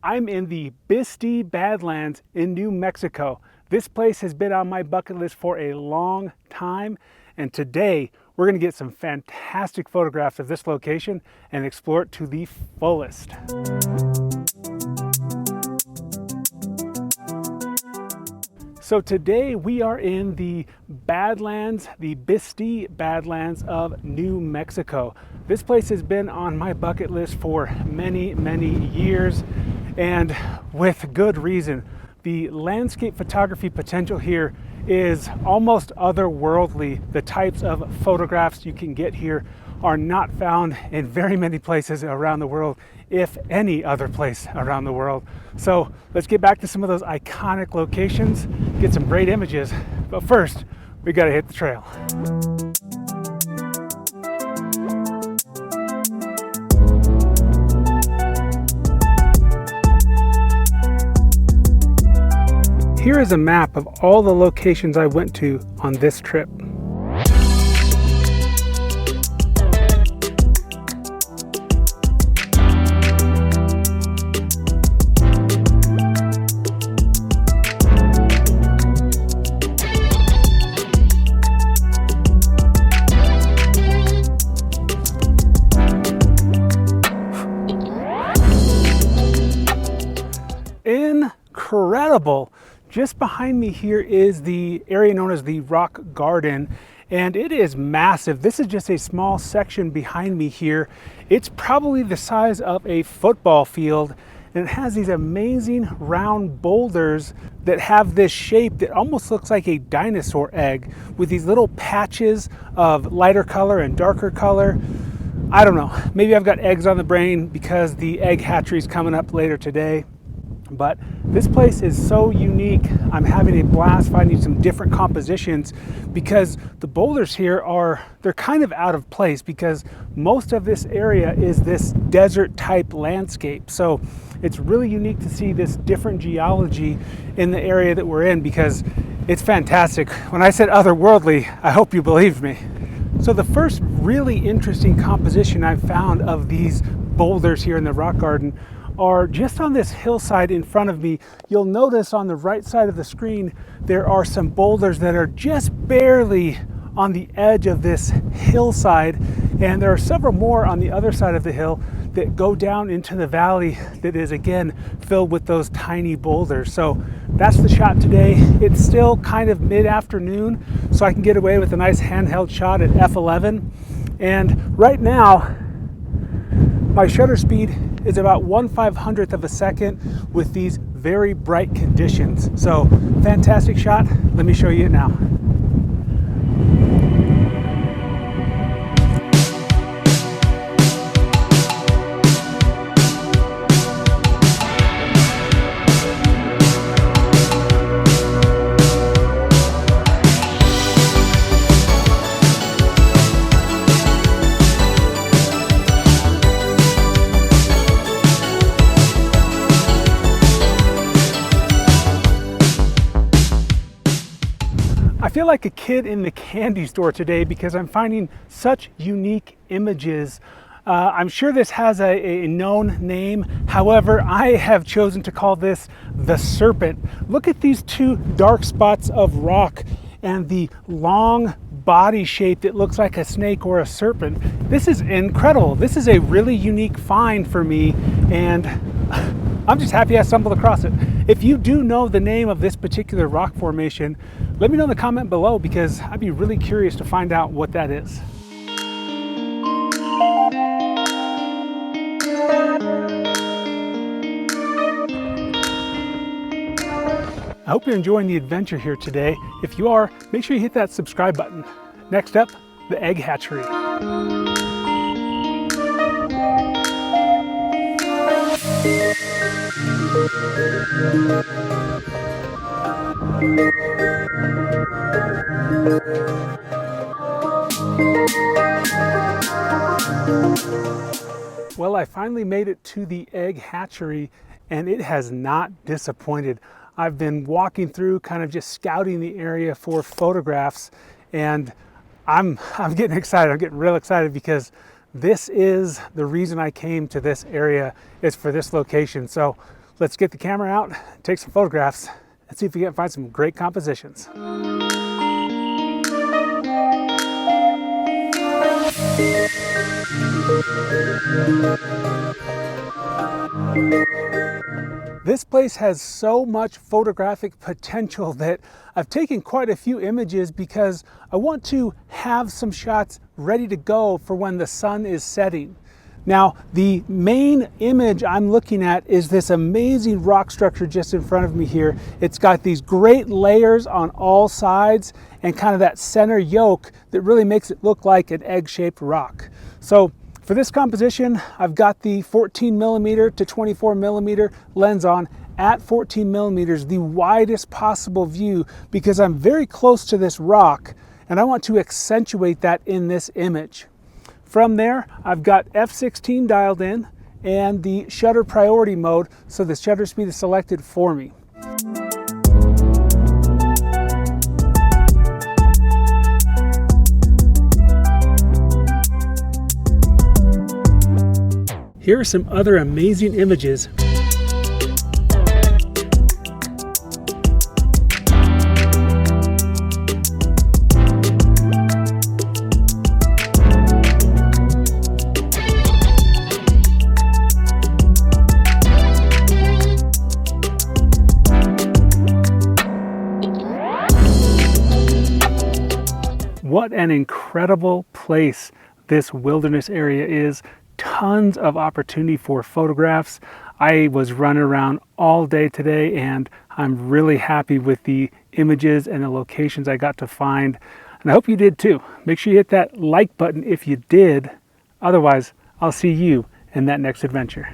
I'm in the Bisti Badlands in New Mexico. This place has been on my bucket list for a long time, and today we're going to get some fantastic photographs of this location and explore it to the fullest. So today we are in the Badlands, the Bisti Badlands of New Mexico. This place has been on my bucket list for many years, and with good reason. The landscape photography potential here is almost otherworldly. The types of photographs you can get here are not found in very many places around the world, if any other place around the world. So let's get back to some of those iconic locations, get some great images. But first, we gotta hit the trail. Here is a map of all the locations I went to on this trip. Incredible! Just behind me here is the area known as the Rock Garden, and it is massive. This is just a small section behind me here. It's probably the size of a football field, and it has these amazing round boulders that have this shape that almost looks like a dinosaur egg, with these little patches of lighter color and darker color. I don't know, maybe I've got eggs on the brain because the egg hatchery is coming up later today. But this place is so unique. I'm having a blast finding some different compositions because the boulders here they're kind of out of place because most of this area is this desert type landscape. So it's really unique to see this different geology in the area that we're in because it's fantastic. When I said otherworldly, I hope you believed me. So the first really interesting composition I've found of these boulders here in the rock garden are just on this hillside in front of me. You'll notice on the right side of the screen there are some boulders that are just barely on the edge of this hillside, and there are several more on the other side of the hill that go down into the valley that is again filled with those tiny boulders. So that's the shot today. It's still kind of mid-afternoon, so I can get away with a nice handheld shot at f11, and right now my shutter speed is about 1/500th of a second with these very bright conditions. So fantastic shot. Let me show you it now. I feel like a kid in the candy store today because I'm finding such unique images. I'm sure this has a known name. However, I have chosen to call this the Serpent. Look at these two dark spots of rock and the long body shape that looks like a snake or a serpent. This is incredible. This is a really unique find for me, and I'm just happy I stumbled across it. If you do know the name of this particular rock formation, let me know in the comment below because I'd be really curious to find out what that is. I hope you're enjoying the adventure here today. If you are, make sure you hit that subscribe button. Next up, the egg hatchery. Well, I finally made it to the egg hatchery, and it has not disappointed. I've been walking through, kind of just scouting the area for photographs, and I'm getting excited. I'm getting real excited because this is the reason I came to this area, is for this location. So let's get the camera out, take some photographs, and see if we can find some great compositions. This place has so much photographic potential that I've taken quite a few images because I want to have some shots ready to go for when the sun is setting. Now, the main image I'm looking at is this amazing rock structure just in front of me here. It's got these great layers on all sides and kind of that center yoke that really makes it look like an egg-shaped rock. So for this composition, I've got the 14mm to 24mm lens on at 14mm, the widest possible view, because I'm very close to this rock and I want to accentuate that in this image. From there, I've got f/16 dialed in and the shutter priority mode, so the shutter speed is selected for me. Here are some other amazing images. What an incredible place this wilderness area is. Tons of opportunity for photographs. I was running around all day today and I'm really happy with the images and the locations I got to find. And I hope you did too. Make sure you hit that like button if you did. Otherwise, I'll see you in that next adventure.